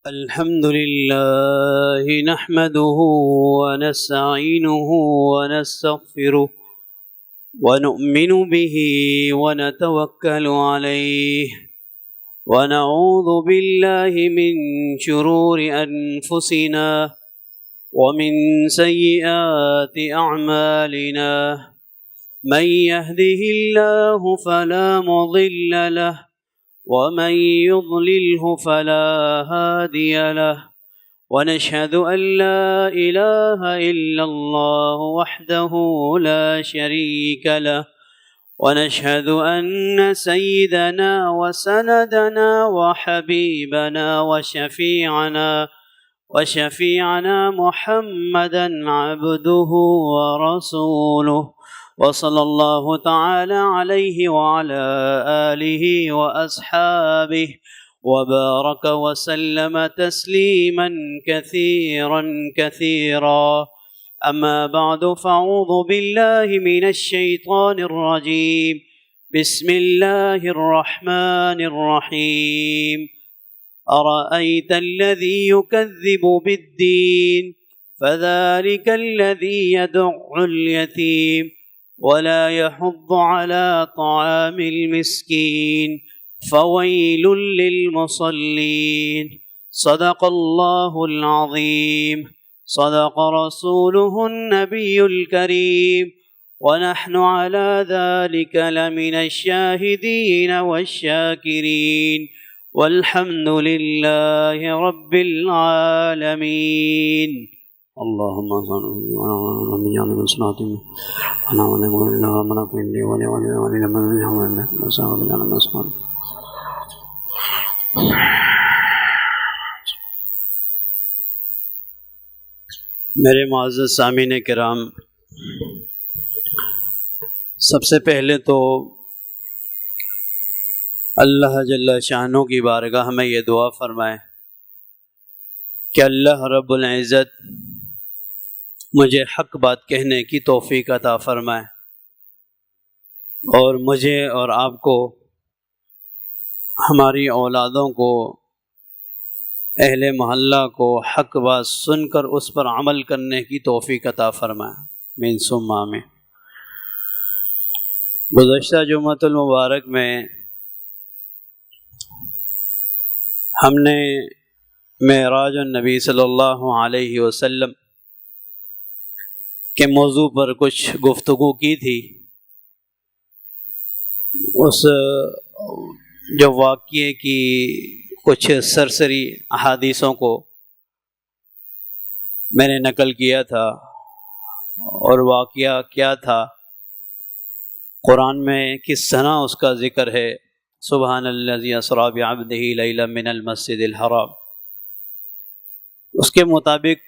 الحمد لله نحمده ونستعينه ونستغفره ونؤمن به ونتوكل عليه ونعوذ بالله من شرور أنفسنا ومن سيئات أعمالنا من يهده الله فلا مضل له ومن يضلله فلا هادي له ونشهد أن لا إله إلا الله وحده لا شريك له ونشهد أن سيدنا وسندنا وحبيبنا وشفيعنا محمدا عبده ورسوله وصلى الله تعالى عليه وعلى آله وأصحابه وبارك وسلم تسليما كثيرا أما بعد فأعوذ بالله من الشيطان الرجيم بسم الله الرحمن الرحيم أرأيت الذي يكذب بالدين فذلك الذي يدع اليتيم ولا يحض على طعام المسكين فويل للمصلين صدق الله العظيم صدق رسوله النبي الكريم ونحن على ذلك لمن الشاهدين والشاكرين والحمد لله رب العالمين اللهم صل على محمد میرے معزز سامعین کرام، سب سے پہلے تو اللہ جل شانہ کی بارگاہ میں یہ دعا فرمائیں کہ اللہ رب العزت مجھے حق بات کہنے کی توفیق عطا فرمائے اور مجھے اور آپ کو، ہماری اولادوں کو، اہل محلہ کو حق بات سن کر اس پر عمل کرنے کی توفیق عطا فرمائے، آمین ثم آمین۔ گزشتہ جمعۃ المبارک میں ہم نے معراج النبی صلی اللہ علیہ وسلم کے موضوع پر کچھ گفتگو کی تھی۔ اس جو واقعے کی کچھ سرسری احادیثوں کو میں نے نقل کیا تھا، اور واقعہ کیا تھا، قرآن میں کس طرح اس کا ذکر ہے، سبحان الذی اسریٰ بعبدہ لیلا من المسجد الحرام۔ اس کے مطابق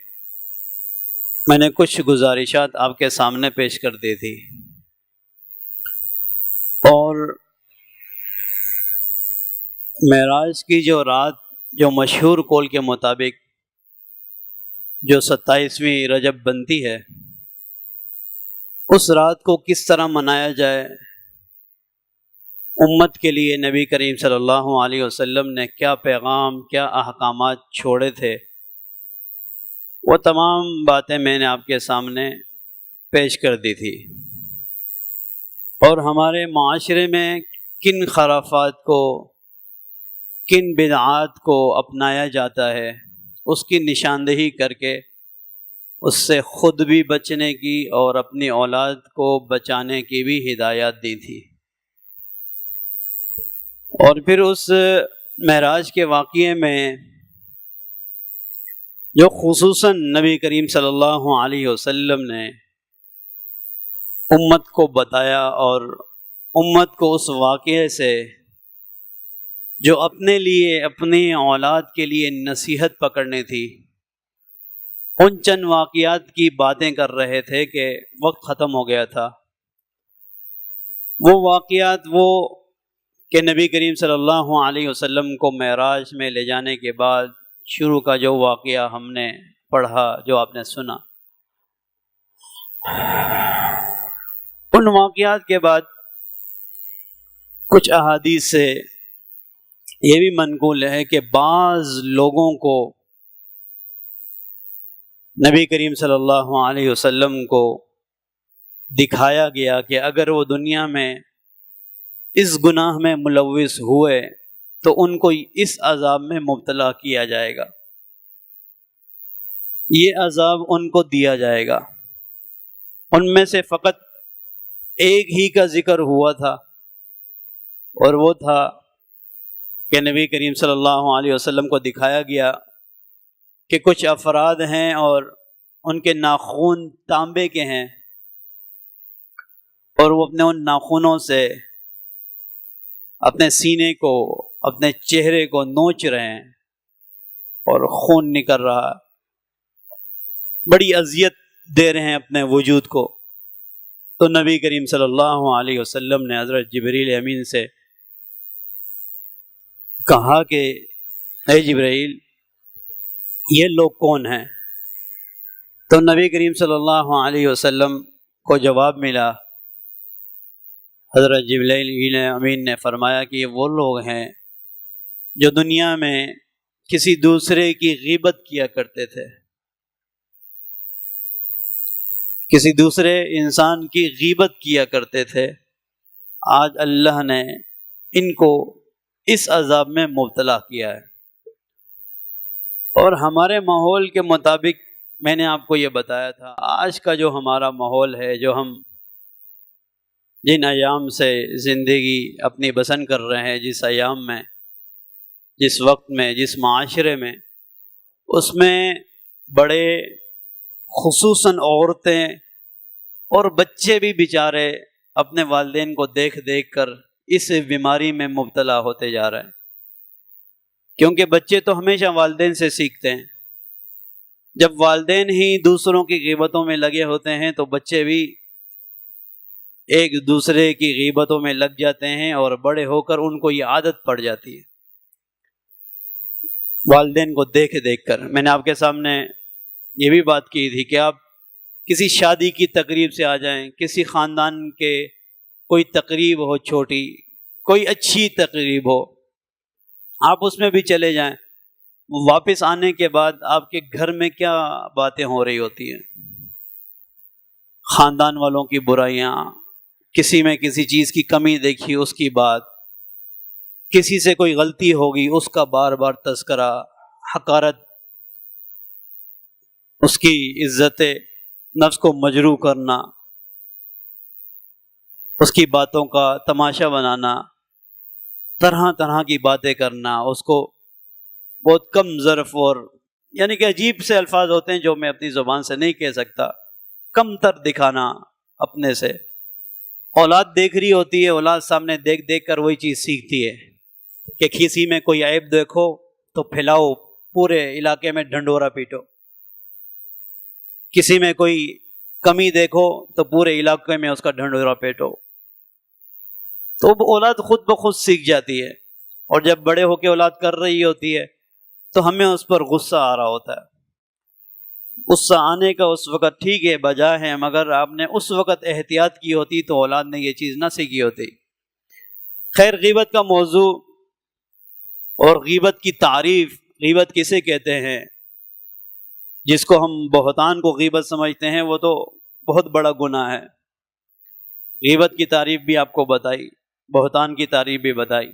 میں نے کچھ گزارشات آپ کے سامنے پیش کر دی تھی، اور معراج کی جو رات جو مشہور قول کے مطابق جو 27ویں رجب بنتی ہے، اس رات کو کس طرح منایا جائے، امت کے لیے نبی کریم صلی اللہ علیہ وسلم نے کیا پیغام، کیا احکامات چھوڑے تھے، وہ تمام باتیں میں نے آپ کے سامنے پیش کر دی تھی، اور ہمارے معاشرے میں کن خرافات کو، کن بدعات کو اپنایا جاتا ہے، اس کی نشاندہی کر کے اس سے خود بھی بچنے کی اور اپنی اولاد کو بچانے کی بھی ہدایات دی تھی۔ اور پھر اس معراج کے واقعے میں جو خصوصاً نبی کریم صلی اللہ علیہ وسلم نے امت کو بتایا، اور امت کو اس واقعے سے جو اپنے لیے، اپنی اولاد کے لیے نصیحت پکڑنی تھی، ان چند واقعات کی باتیں کر رہے تھے کہ وقت ختم ہو گیا تھا۔ وہ واقعات وہ کہ نبی کریم صلی اللہ علیہ وسلم کو معراج میں لے جانے کے بعد شروع کا جو واقعہ ہم نے پڑھا، جو آپ نے سنا، ان واقعات کے بعد کچھ احادیث سے یہ بھی منقول ہے کہ بعض لوگوں کو نبی کریم صلی اللہ علیہ وسلم کو دکھایا گیا کہ اگر وہ دنیا میں اس گناہ میں ملوث ہوئے تو ان کو اس عذاب میں مبتلا کیا جائے گا، یہ عذاب ان کو دیا جائے گا۔ ان میں سے فقط ایک ہی کا ذکر ہوا تھا، اور وہ تھا کہ نبی کریم صلی اللہ علیہ وسلم کو دکھایا گیا کہ کچھ افراد ہیں اور ان کے ناخن تانبے کے ہیں، اور وہ اپنے ان ناخنوں سے اپنے سینے کو، اپنے چہرے کو نوچ رہے ہیں اور خون نکل رہا، بڑی اذیت دے رہے ہیں اپنے وجود کو۔ تو نبی کریم صلی اللہ علیہ وسلم نے حضرت جبریل امین سے کہا کہ اے جبرائیل، یہ لوگ کون ہیں؟ تو نبی کریم صلی اللہ علیہ وسلم کو جواب ملا، حضرت جبرائیل امین نے فرمایا کہ یہ وہ لوگ ہیں جو دنیا میں کسی دوسرے کی غیبت کیا کرتے تھے، کسی دوسرے انسان کی غیبت کیا کرتے تھے۔ آج اللہ نے ان کو اس عذاب میں مبتلا کیا ہے۔ اور ہمارے ماحول کے مطابق میں نے آپ کو یہ بتایا تھا، آج کا جو ہمارا ماحول ہے، جو ہم جن ایام سے زندگی اپنی بسر کر رہے ہیں، جس ایام میں، جس وقت میں، جس معاشرے میں، اس میں بڑے، خصوصاً عورتیں اور بچے بھی بیچارے اپنے والدین کو دیکھ دیکھ کر اس بیماری میں مبتلا ہوتے جا رہے ہیں، کیونکہ بچے تو ہمیشہ والدین سے سیکھتے ہیں۔ جب والدین ہی دوسروں کی غیبتوں میں لگے ہوتے ہیں تو بچے بھی ایک دوسرے کی غیبتوں میں لگ جاتے ہیں، اور بڑے ہو کر ان کو یہ عادت پڑ جاتی ہے والدین کو دیکھ دیکھ کر۔ میں نے آپ کے سامنے یہ بھی بات کی تھی کہ آپ کسی شادی کی تقریب سے آ جائیں، کسی خاندان کے کوئی تقریب ہو، چھوٹی کوئی اچھی تقریب ہو، آپ اس میں بھی چلے جائیں، واپس آنے کے بعد آپ کے گھر میں کیا باتیں ہو رہی ہوتی ہیں؟ خاندان والوں کی برائیاں، کسی میں کسی چیز کی کمی دیکھی اس کی بات، کسی سے کوئی غلطی ہوگی اس کا بار بار تذکرہ، حقارت، اس کی عزت نفس کو مجروح کرنا، اس کی باتوں کا تماشا بنانا، طرح طرح کی باتیں کرنا، اس کو بہت کم ظرف، اور یعنی کہ عجیب سے الفاظ ہوتے ہیں جو میں اپنی زبان سے نہیں کہہ سکتا، کم تر دکھانا اپنے سے۔ اولاد دیکھ رہی ہوتی ہے، اولاد سامنے دیکھ دیکھ کر وہی چیز سیکھتی ہے کہ کسی میں کوئی عیب دیکھو تو پھیلاؤ، پورے علاقے میں ڈھنڈورا پیٹو، کسی میں کوئی کمی دیکھو تو پورے علاقے میں اس کا ڈھنڈورا پیٹو۔ تو اولاد خود بخود سیکھ جاتی ہے، اور جب بڑے ہو کے اولاد کر رہی ہوتی ہے تو ہمیں اس پر غصہ آ رہا ہوتا ہے۔ غصہ آنے کا اس وقت ٹھیک ہے، بجا ہے، مگر آپ نے اس وقت احتیاط کی ہوتی تو اولاد نے یہ چیز نہ سیکھی ہوتی۔ خیر، غیبت کا موضوع اور غیبت کی تعریف، غیبت کسے کہتے ہیں؟ جس کو ہم بہتان کو غیبت سمجھتے ہیں وہ تو بہت بڑا گناہ ہے۔ غیبت کی تعریف بھی آپ کو بتائی، بہتان کی تعریف بھی بتائی۔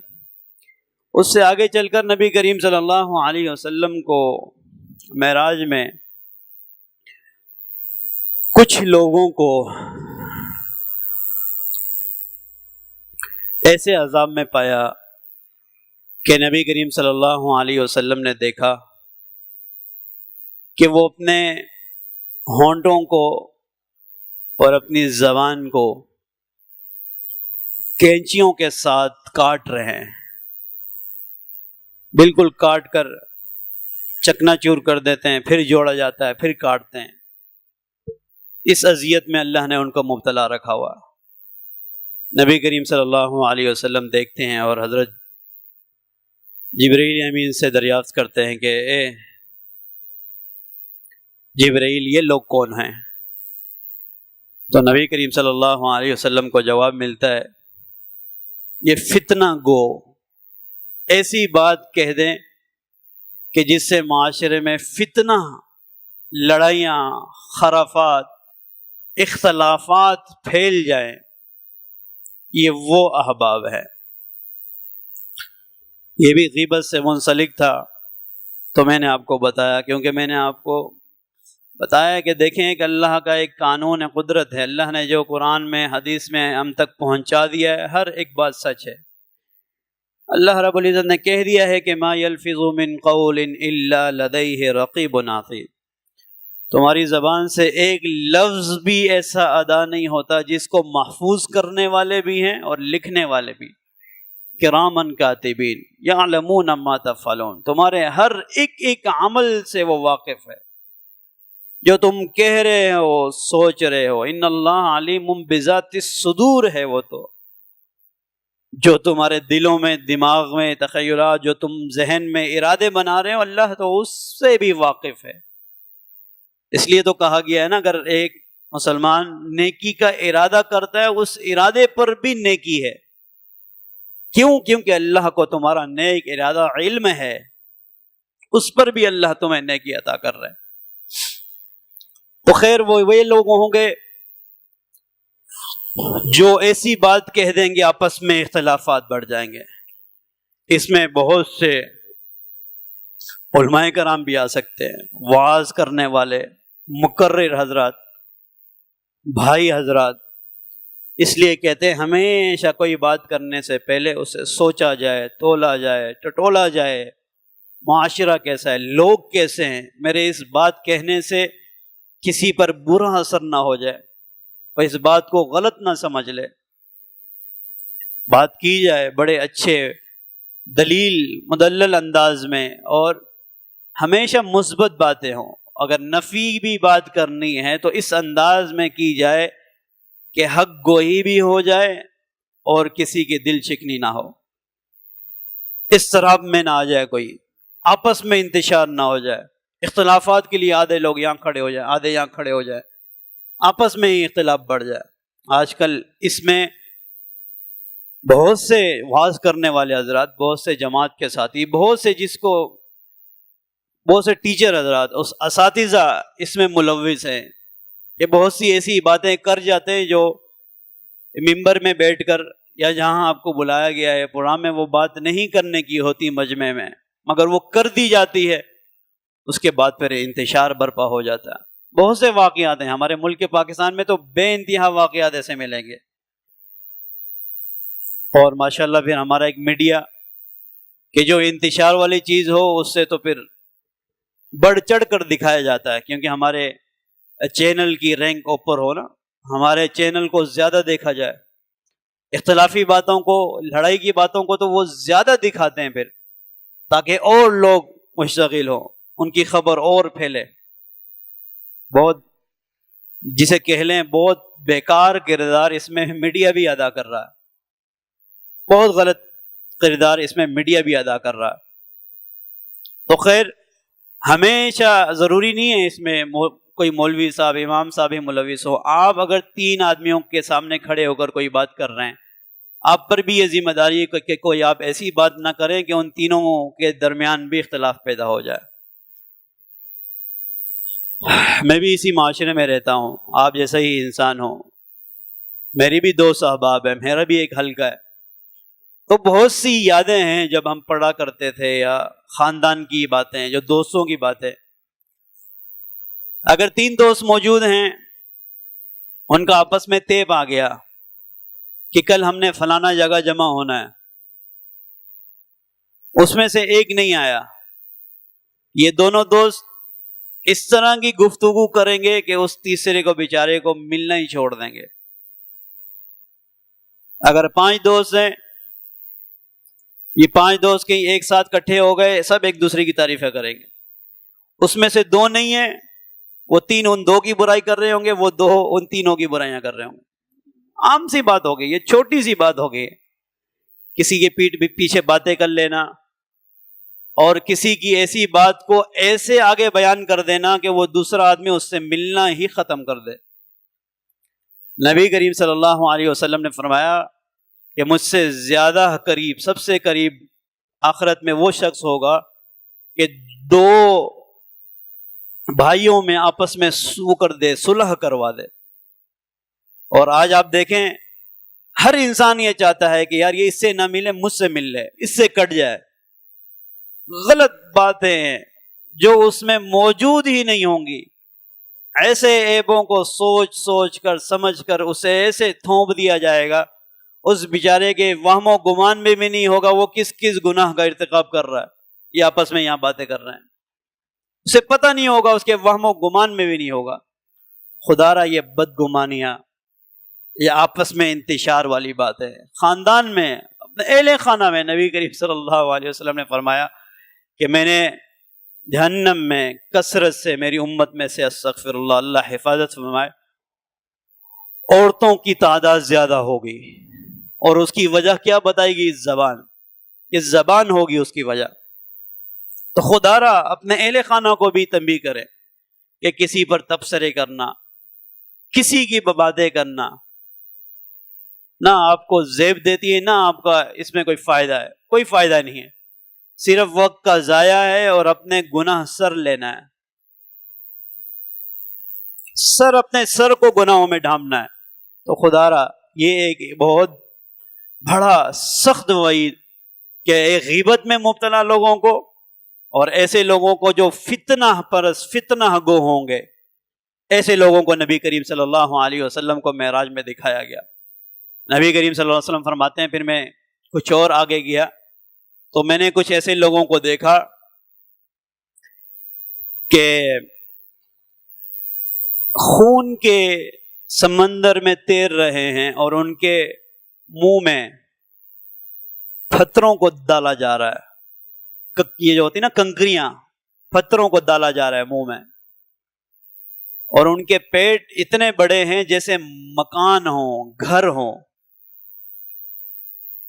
اس سے آگے چل کر نبی کریم صلی اللہ علیہ وسلم کو معراج میں کچھ لوگوں کو ایسے عذاب میں پایا کہ نبی کریم صلی اللہ علیہ وسلم نے دیکھا کہ وہ اپنے ہونٹوں کو اور اپنی زبان کو کینچیوں کے ساتھ کاٹ رہے ہیں، بالکل کاٹ کر چکنا چور کر دیتے ہیں، پھر جوڑا جاتا ہے، پھر کاٹتے ہیں۔ اس اذیت میں اللہ نے ان کو مبتلا رکھا ہوا۔ نبی کریم صلی اللہ علیہ وسلم دیکھتے ہیں اور حضرت جبرائیل امین سے دریافت کرتے ہیں کہ اے جبرائیل، یہ لوگ کون ہیں؟ تو نبی کریم صلی اللہ علیہ وسلم کو جواب ملتا ہے، یہ فتنہ گو، ایسی بات کہہ دیں کہ جس سے معاشرے میں فتنہ، لڑائیاں، خرافات، اختلافات پھیل جائیں، یہ وہ احباب ہے۔ یہ بھی غیبت سے منسلک تھا، تو میں نے آپ کو بتایا، کیونکہ میں نے آپ کو بتایا کہ دیکھیں کہ اللہ کا ایک قانون قدرت ہے، اللہ نے جو قرآن میں، حدیث میں ہم تک پہنچا دیا ہے، ہر ایک بات سچ ہے۔ اللہ رب العزت نے کہہ دیا ہے کہ ما یلفظ من قول الا لدیہ رقیب عتید، تمہاری زبان سے ایک لفظ بھی ایسا ادا نہیں ہوتا جس کو محفوظ کرنے والے بھی ہیں اور لکھنے والے بھی، کرامن کاتبین یعلمون ما تفعلون، تمہارے ہر ایک عمل سے وہ واقف ہے، جو تم کہہ رہے ہو، سوچ رہے ہو۔ ان اللہ علیم بذات الصدور ہے وہ تو، جو تمہارے دلوں میں، دماغ میں تخیلات، جو تم ذہن میں ارادے بنا رہے ہو، اللہ تو اس سے بھی واقف ہے۔ اس لیے تو کہا گیا ہے نا، اگر ایک مسلمان نیکی کا ارادہ کرتا ہے، اس ارادے پر بھی نیکی ہے۔ کیوں؟ کیونکہ اللہ کو تمہارا نیک ارادہ علم ہے، اس پر بھی اللہ تمہیں نیکی عطا کر رہا ہے۔ تو خیر وہ لوگ ہوں گے جو ایسی بات کہہ دیں گے آپس میں اختلافات بڑھ جائیں گے۔ اس میں بہت سے علماء کرام بھی آ سکتے ہیں، وعظ کرنے والے، مقرر حضرات، بھائی حضرات۔ اس لیے کہتے ہیں ہمیشہ کوئی بات کرنے سے پہلے اسے سوچا جائے، تولا جائے، ٹٹولا جائے، معاشرہ کیسا ہے، لوگ کیسے ہیں، میرے اس بات کہنے سے کسی پر برا اثر نہ ہو جائے، اور اس بات کو غلط نہ سمجھ لے۔ بات کی جائے بڑے اچھے دلیل مدلل انداز میں، اور ہمیشہ مثبت باتیں ہوں۔ اگر نفی بھی بات کرنی ہے تو اس انداز میں کی جائے کہ حق گوئی بھی ہو جائے اور کسی کی دل شکنی نہ ہو، اس طرح میں نہ آ جائے، کوئی آپس میں انتشار نہ ہو جائے، اختلافات کے لیے آدھے لوگ یہاں کھڑے ہو جائیں، آدھے یہاں کھڑے ہو جائیں، آپس میں ہی اختلاف بڑھ جائے۔ آج کل اس میں بہت سے وعظ کرنے والے حضرات، بہت سے جماعت کے ساتھی، بہت سے ٹیچر حضرات، اس اساتذہ اس میں ملوث ہیں، یہ بہت سی ایسی باتیں کر جاتے ہیں جو ممبر میں بیٹھ کر یا جہاں آپ کو بلایا گیا ہے پروگرام میں وہ بات نہیں کرنے کی ہوتی مجمع میں، مگر وہ کر دی جاتی ہے، اس کے بعد پھر انتشار برپا ہو جاتا ہے۔ بہت سے واقعات ہیں ہمارے ملک کے پاکستان میں، تو بے انتہا واقعات ایسے ملیں گے۔ اور ماشاءاللہ پھر ہمارا ایک میڈیا کہ جو انتشار والی چیز ہو اس سے تو پھر بڑھ چڑھ کر دکھایا جاتا ہے، کیونکہ ہمارے چینل کی رینک اوپر ہو نا، ہمارے چینل کو زیادہ دیکھا جائے، اختلافی باتوں کو، لڑائی کی باتوں کو تو وہ زیادہ دکھاتے ہیں پھر، تاکہ اور لوگ مشتغل ہوں، ان کی خبر اور پھیلے۔ بہت جسے کہہ لیں بہت بیکار کردار اس میں میڈیا بھی ادا کر رہا ہے، بہت غلط کردار اس میں میڈیا بھی ادا کر رہا ہے۔ تو خیر ہمیشہ ضروری نہیں ہے اس میں کوئی مولوی صاحب، امام صاحب ہی ملوث ہو۔ آپ اگر 3 آدمیوں کے سامنے کھڑے ہو کر کوئی بات کر رہے ہیں، آپ پر بھی یہ ذمہ داری ہے کہ کوئی آپ ایسی بات نہ کریں کہ ان تینوں کے درمیان بھی اختلاف پیدا ہو جائے۔ میں بھی اسی معاشرے میں رہتا ہوں، آپ جیسا ہی انسان ہوں، میری بھی 2 احباب ہیں، میرا بھی ایک حلقہ ہے، تو بہت سی یادیں ہیں جب ہم پڑھا کرتے تھے، یا خاندان کی باتیں، جو دوستوں کی باتیں۔ اگر 3 دوست موجود ہیں، ان کا آپس میں طے آ گیا کہ کل ہم نے فلانا جگہ جمع ہونا ہے، اس میں سے ایک نہیں آیا، یہ دونوں دوست اس طرح کی گفتگو کریں گے کہ اس تیسرے کو بیچارے کو ملنا ہی چھوڑ دیں گے۔ اگر 5 دوست ہیں، یہ 5 دوست کہیں ایک ساتھ کٹھے ہو گئے، سب ایک دوسرے کی تعریفیں کریں گے۔ اس میں سے 2 نہیں ہیں، وہ 3 ان 2 کی برائی کر رہے ہوں گے، وہ 2 ان تینوں کی برائیاں کر رہے ہوں گے۔ عام سی بات ہوگی، یہ چھوٹی سی بات ہوگی، کسی کے پیٹھ پیچھے باتیں کر لینا، اور کسی کی ایسی بات کو ایسے آگے بیان کر دینا کہ وہ دوسرا آدمی اس سے ملنا ہی ختم کر دے۔ نبی کریم صلی اللہ علیہ وسلم نے فرمایا کہ مجھ سے زیادہ قریب، سب سے قریب آخرت میں وہ شخص ہوگا کہ دو بھائیوں میں آپس میں سو کر دے، صلح کروا دے۔ اور آج آپ دیکھیں ہر انسان یہ چاہتا ہے کہ یار یہ اس سے نہ ملے، مجھ سے مل لے، اس سے کٹ جائے۔ غلط باتیں ہیں جو اس میں موجود ہی نہیں ہوں گی، ایسے عیبوں کو سوچ سوچ کر سمجھ کر اسے ایسے تھوپ دیا جائے گا، اس بیچارے کے وہم و گمان میں بھی نہیں ہوگا وہ کس کس گناہ کا ارتکاب کر رہا ہے، یہ آپس میں یہاں باتیں کر رہے ہیں، اسے پتہ نہیں ہوگا، اس کے وہم و گمان میں بھی نہیں ہوگا۔ خدا را یہ بدگمانیاں، یہ آپس میں انتشار والی بات ہے۔ خاندان میں، اپنے اہل خانہ میں نبی کریم صلی اللہ علیہ وسلم نے فرمایا کہ میں نے جہنم میں کثرت سے میری امت میں سے استغفر اللہ، اللہ حفاظت فرمائے، عورتوں کی تعداد زیادہ ہوگی، اور اس کی وجہ کیا بتائے گی؟ زبان، یہ زبان ہوگی اس کی وجہ۔ تو خدا را اپنے اہل خانہ کو بھی تنبیہ کرے کہ کسی پر تبصرے کرنا، کسی کی باتیں کرنا نہ آپ کو زیب دیتی ہے، نہ آپ کا اس میں کوئی فائدہ ہے، کوئی فائدہ نہیں ہے، صرف وقت کا ضائع ہے اور اپنے گناہ سر لینا ہے، اپنے سر کو گناہوں میں ڈھانپنا ہے۔ تو خدا را یہ ایک بہت بڑا سخت وعید کہ ایک غیبت میں مبتلا لوگوں کو، اور ایسے لوگوں کو جو فتنہ پرس، فتنہ گو ہوں گے، ایسے لوگوں کو نبی کریم صلی اللہ علیہ وسلم کو معراج میں دکھایا گیا۔ نبی کریم صلی اللہ علیہ وسلم فرماتے ہیں پھر میں کچھ اور آگے گیا تو میں نے کچھ ایسے لوگوں کو دیکھا کہ خون کے سمندر میں تیر رہے ہیں اور ان کے منہ میں پتھروں کو ڈالا جا رہا ہے، یہ جو ہوتی نا کنکریاں، پتھروں کو ڈالا جا رہا ہے منہ میں، اور ان کے پیٹ اتنے بڑے ہیں جیسے مکان ہوں، گھر ہوں،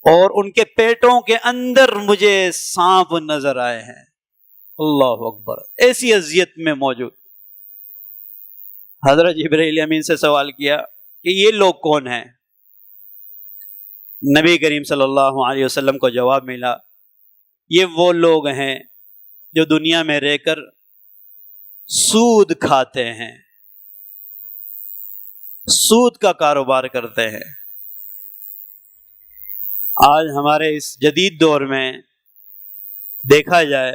اور ان کے پیٹوں کے اندر مجھے سانپ نظر آئے ہیں۔ اللہ اکبر، ایسی اذیت میں موجود۔ حضرت جبرائیل امین سے سوال کیا کہ یہ لوگ کون ہیں؟ نبی کریم صلی اللہ علیہ وسلم کو جواب ملا، یہ وہ لوگ ہیں جو دنیا میں رہ کر سود کھاتے ہیں، سود کا کاروبار کرتے ہیں۔ آج ہمارے اس جدید دور میں دیکھا جائے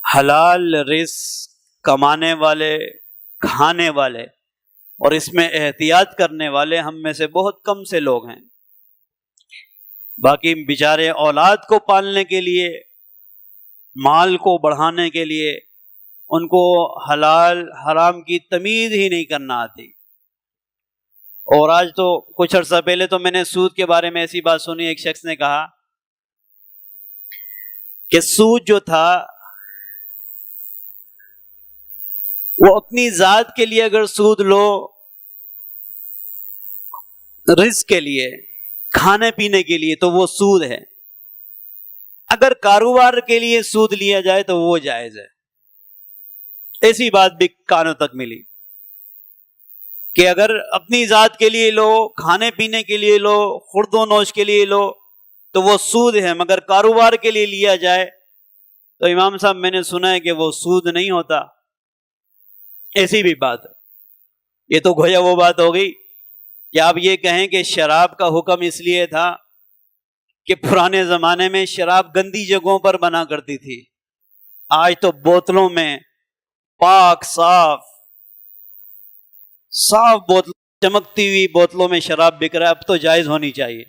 حلال رزق کمانے والے، کھانے والے اور اس میں احتیاط کرنے والے ہم میں سے بہت کم سے لوگ ہیں۔ باقی بیچارے اولاد کو پالنے کے لیے، مال کو بڑھانے کے لیے ان کو حلال حرام کی تمیز ہی نہیں کرنا آتی۔ اور آج تو کچھ عرصہ پہلے تو میں نے سود کے بارے میں ایسی بات سنی، ایک شخص نے کہا کہ سود جو تھا وہ اپنی ذات کے لیے اگر سود لو، رزق کے لیے، کھانے پینے کے لیے تو وہ سود ہے، اگر کاروبار کے لیے سود لیا جائے تو وہ جائز ہے۔ ایسی بات بھی کانوں تک ملی کہ اگر اپنی ذات کے لیے لو، کھانے پینے کے لیے لو، خورد و نوش کے لیے لو تو وہ سود ہے، مگر کاروبار کے لیے لیا جائے تو امام صاحب میں نے سنا ہے کہ وہ سود نہیں ہوتا۔ ایسی بھی بات، یہ تو گویا وہ بات ہو گئی کہ آپ یہ کہیں کہ شراب کا حکم اس لیے تھا کہ پرانے زمانے میں شراب گندی جگہوں پر بنا کرتی تھی، آج تو بوتلوں میں پاک صاف بوتل، چمکتی ہوئی بوتلوں میں شراب بک رہا ہے۔ اب تو جائز ہونی چاہیے،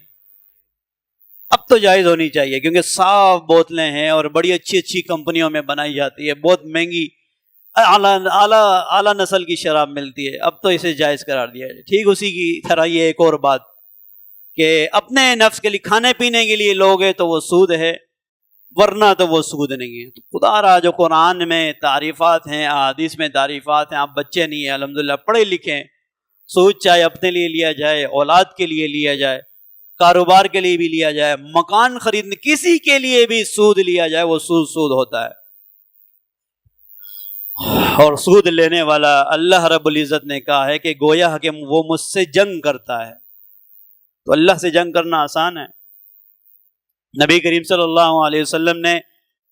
اب تو جائز ہونی چاہیے، کیونکہ صاف بوتلیں ہیں اور بڑی اچھی اچھی کمپنیوں میں بنائی جاتی ہے، بہت مہنگی اعلیٰ نسل کی شراب ملتی ہے، اب تو اسے جائز قرار دیا ہے۔ ٹھیک اسی کی طرح یہ ایک اور بات کہ اپنے نفس کے لیے، کھانے پینے کے لیے لوگے تو وہ سود ہے، ورنہ تو وہ سود نہیں ہے۔ تو خدا را جو قرآن میں تعریفات ہیں، احادیث میں تعریفات ہیں، آپ بچے نہیں ہیں، الحمدللہ پڑھے لکھیں، سود چاہے اپنے لیے لیا جائے، اولاد کے لیے لیا جائے، کاروبار کے لیے بھی لیا جائے، مکان خریدنے، کسی کے لیے بھی سود لیا جائے، وہ سود ہوتا ہے۔ اور سود لینے والا اللہ رب العزت نے کہا ہے کہ گویا کہ وہ مجھ سے جنگ کرتا ہے۔ تو اللہ سے جنگ کرنا آسان ہے؟ نبی کریم صلی اللہ علیہ وسلم نے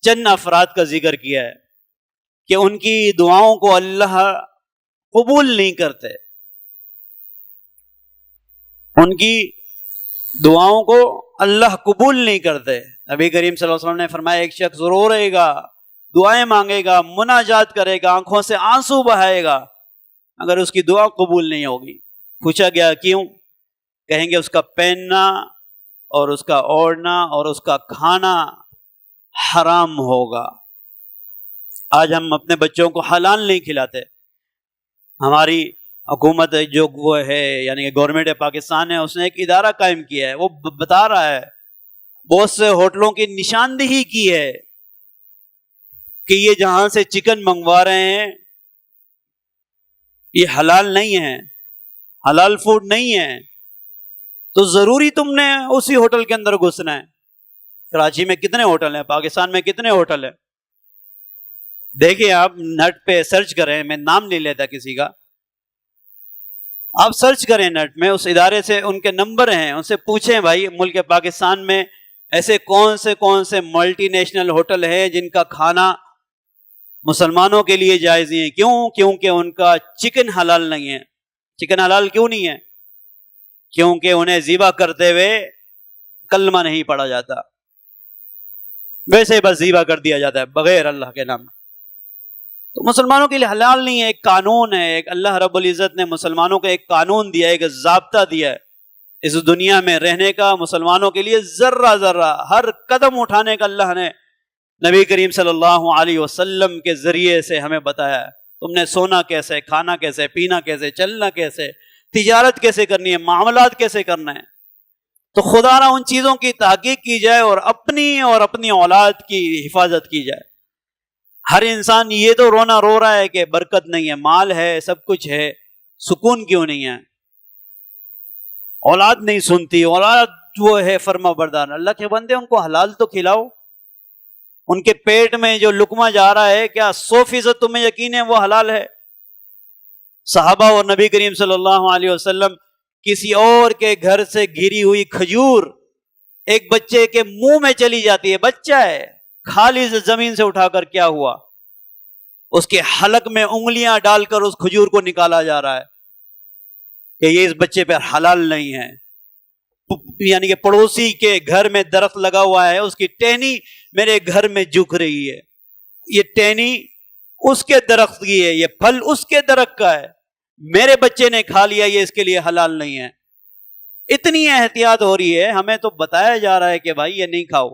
چند افراد کا ذکر کیا ہے کہ ان کی دعاؤں کو اللہ قبول نہیں کرتے، ان کی دعاؤں کو اللہ قبول نہیں کرتے۔ نبی کریم صلی اللہ علیہ وسلم نے فرمایا ایک شخص ضرور رہے گا، دعائیں مانگے گا، مناجات کرے گا، آنکھوں سے آنسو بہائے گا، اگر اس کی دعا قبول نہیں ہوگی۔ پوچھا گیا کیوں؟ کہیں گے اس کا پہننا اور اس کا اوڑھنا اور اس کا کھانا حرام ہوگا۔ آج ہم اپنے بچوں کو حلال نہیں کھلاتے۔ ہماری حکومت جو وہ ہے یعنی کہ گورنمنٹ پاکستان ہے، اس نے ایک ادارہ قائم کیا ہے، وہ بتا رہا ہے، بہت سے ہوٹلوں کی نشاندہی کی ہے کہ یہ جہاں سے چکن منگوا رہے ہیں یہ حلال نہیں ہے، حلال فوڈ نہیں ہے، تو ضروری تم نے اسی ہوٹل کے اندر گھسنا ہے۔ کراچی میں کتنے ہوٹل ہیں، پاکستان میں کتنے ہوٹل ہیں؟ دیکھیں آپ نیٹ پہ سرچ کریں، میں نام نہیں لیتا کسی کا، آپ سرچ کریں نیٹ میں، اس ادارے سے ان کے نمبر ہیں، ان سے پوچھیں بھائی ملک پاکستان میں ایسے کون سے ملٹی نیشنل ہوٹل ہیں جن کا کھانا مسلمانوں کے لیے جائز نہیں ہے۔ کیوں؟ کیونکہ ان کا چکن حلال نہیں ہے۔ چکن حلال کیوں نہیں ہے؟ کیونکہ انہیں ذبح کرتے ہوئے کلمہ نہیں پڑھا جاتا، ویسے ہی بس ذبح کر دیا جاتا ہے بغیر اللہ کے نام۔ تو مسلمانوں کے لیے حلال نہیں ہے، ایک قانون ہے، ایک اللہ رب العزت نے مسلمانوں کو ایک قانون دیا ہے، ایک ضابطہ دیا ہے اس دنیا میں رہنے کا، مسلمانوں کے لیے ذرہ ذرہ ہر قدم اٹھانے کا اللہ نے نبی کریم صلی اللہ علیہ وسلم کے ذریعے سے ہمیں بتایا ہے۔ تم نے سونا کیسے، کھانا کیسے، پینا کیسے، چلنا کیسے، تجارت کیسے کرنی ہے، معاملات کیسے کرنا ہے۔ تو خدا را ان چیزوں کی تحقیق کی جائے اور اپنی اولاد کی حفاظت کی جائے۔ ہر انسان یہ تو رونا رو رہا ہے کہ برکت نہیں ہے، مال ہے، سب کچھ ہے، سکون کیوں نہیں ہے؟ اولاد نہیں سنتی، اولاد وہ ہے فرما بردار۔ اللہ کے بندے ان کو حلال تو کھلاؤ، ان کے پیٹ میں جو لقمہ جا رہا ہے کیا 100% تمہیں یقین ہے وہ حلال ہے؟ صحابہ اور نبی کریم صلی اللہ علیہ وسلم کسی اور کے گھر سے گری ہوئی کھجور ایک بچے کے منہ میں چلی جاتی ہے، بچہ ہے، خالی زمین سے اٹھا کر کیا ہوا؟ اس کے حلق میں انگلیاں ڈال کر اس کھجور کو نکالا جا رہا ہے کہ یہ اس بچے پہ حلال نہیں ہے۔ یعنی کہ پڑوسی کے گھر میں درخت لگا ہوا ہے، اس کی ٹہنی میرے گھر میں جھک رہی ہے، یہ ٹہنی اس کے درخت کی ہے، یہ پھل اس کے درخت کا ہے، میرے بچے نے کھا لیا، یہ اس کے لیے حلال نہیں ہے۔ اتنی احتیاط ہو رہی ہے، ہمیں تو بتایا جا رہا ہے کہ بھائی یہ نہیں کھاؤ،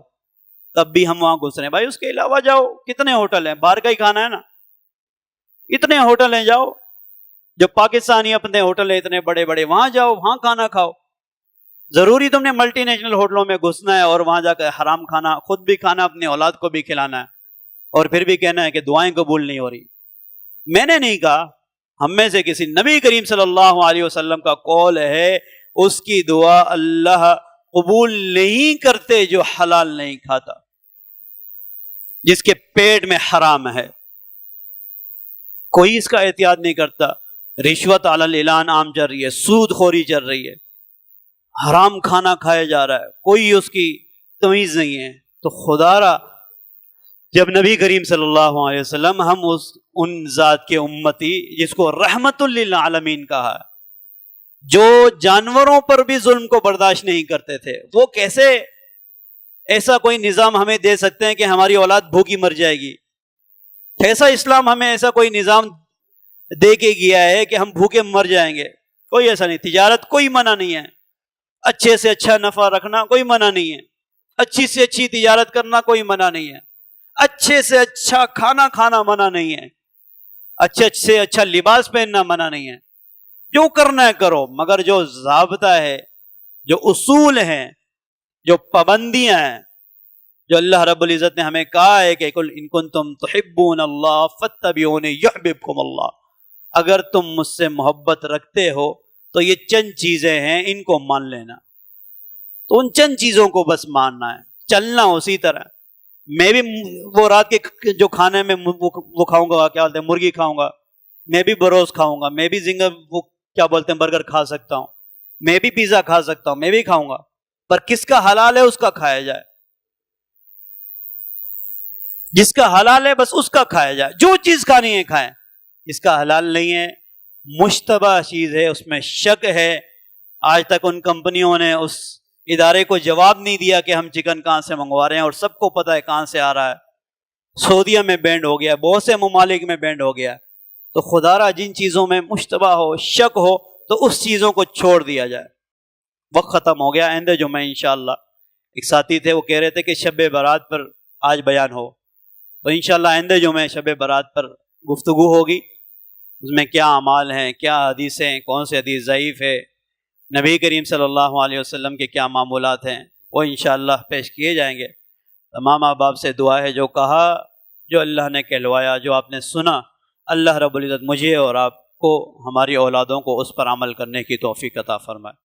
تب بھی ہم وہاں گھس رہے ہیں۔ بھائی اس کے علاوہ جاؤ، کتنے ہوٹل ہیں، باہر کا ہی کھانا ہے نا، اتنے ہوٹل ہیں، جاؤ، جو پاکستانی اپنے ہوٹل ہیں اتنے بڑے بڑے، وہاں جاؤ، وہاں کھانا کھاؤ۔ ضروری تم نے ملٹی نیشنل ہوٹلوں میں گھسنا ہے اور وہاں جا کر حرام کھانا، خود بھی کھانا، اپنی اولاد کو بھی کھلانا ہے، اور پھر بھی کہنا ہے کہ دعائیں قبول نہیں ہو رہی؟ میں نے نہیں کہا، ہم میں سے کسی، نبی کریم صلی اللہ علیہ وسلم کا قول ہے اس کی دعا اللہ قبول نہیں کرتے جو حلال نہیں کھاتا، جس کے پیٹ میں حرام ہے۔ کوئی اس کا احتیاط نہیں کرتا، رشوت علی الاعلان عام چل رہی ہے، سود خوری چل رہی ہے، حرام کھانا کھایا جا رہا ہے، کوئی اس کی تمیز نہیں ہے۔ تو خدا را جب نبی کریم صلی اللہ علیہ وسلم، ہم ان ذات کے امتی جس کو رحمت للعالمین کہا ہے، جو جانوروں پر بھی ظلم کو برداشت نہیں کرتے تھے، وہ کیسے ایسا کوئی نظام ہمیں دے سکتے ہیں کہ ہماری اولاد بھوکی مر جائے گی؟ کیسا اسلام ہمیں ایسا کوئی نظام دے کے گیا ہے کہ ہم بھوکے مر جائیں گے؟ کوئی ایسا نہیں۔ تجارت کوئی منع نہیں ہے، اچھے سے اچھا نفع رکھنا کوئی منع نہیں ہے، اچھی سے اچھی تجارت کرنا کوئی منع نہیں ہے، اچھے سے اچھا کھانا کھانا منع نہیں ہے، اچھے سے اچھا لباس پہننا منع نہیں ہے، جو کرنا ہے کرو، مگر جو ضابطہ ہے، جو اصول ہیں، جو پابندیاں ہیں، جو اللہ رب العزت نے ہمیں کہا ہے کہ قل ان کنتم تحبون اللہ فاتبعونی یحببکم اللہ، اگر تم مجھ سے محبت رکھتے ہو تو یہ چند چیزیں ہیں، ان کو مان لینا۔ تو ان چند چیزوں کو بس ماننا ہے، چلنا اسی طرح۔ میں بھی وہ رات کے جو کھانے میں وہ کھاؤں گا، کیا بولتے ہیں، مرغی کھاؤں گا، میں بھی بروز کھاؤں گا، میں بھی وہ کیا بولتے ہیں برگر کھا سکتا ہوں، میں بھی پیزا کھا سکتا ہوں، میں بھی کھاؤں گا، پر کس کا حلال ہے اس کا کھایا جائے۔ جس کا حلال ہے بس اس کا کھایا جائے، جو چیز کھانی ہے کھائیں، جس کا حلال نہیں ہے، مشتبہ چیز ہے، اس میں شک ہے۔ آج تک ان کمپنیوں نے اس ادارے کو جواب نہیں دیا کہ ہم چکن کہاں سے منگوا رہے ہیں، اور سب کو پتہ ہے کہاں سے آ رہا ہے۔ سعودیہ میں بینڈ ہو گیا، بہت سے ممالک میں بینڈ ہو گیا۔ تو خدا را جن چیزوں میں مشتبہ ہو، شک ہو، تو اس چیزوں کو چھوڑ دیا جائے۔ وقت ختم ہو گیا، آئندہ جمعہ انشاءاللہ۔ ایک ساتھی تھے، وہ کہہ رہے تھے کہ شب برات پر آج بیان ہو، تو انشاءاللہ آئندہ جمعہ شب برات پر گفتگو ہوگی۔ اس میں کیا اعمال ہیں، کیا حدیثیں ہیں، کون سے حدیث ضعیف ہے، نبی کریم صلی اللہ علیہ وسلم کے کیا معمولات ہیں، وہ انشاءاللہ پیش کیے جائیں گے۔ تمام احباب سے دعا ہے، جو کہا، جو اللہ نے کہلوایا، جو آپ نے سنا، اللہ رب العزت مجھے اور آپ کو، ہماری اولادوں کو اس پر عمل کرنے کی توفیق عطا فرمائے۔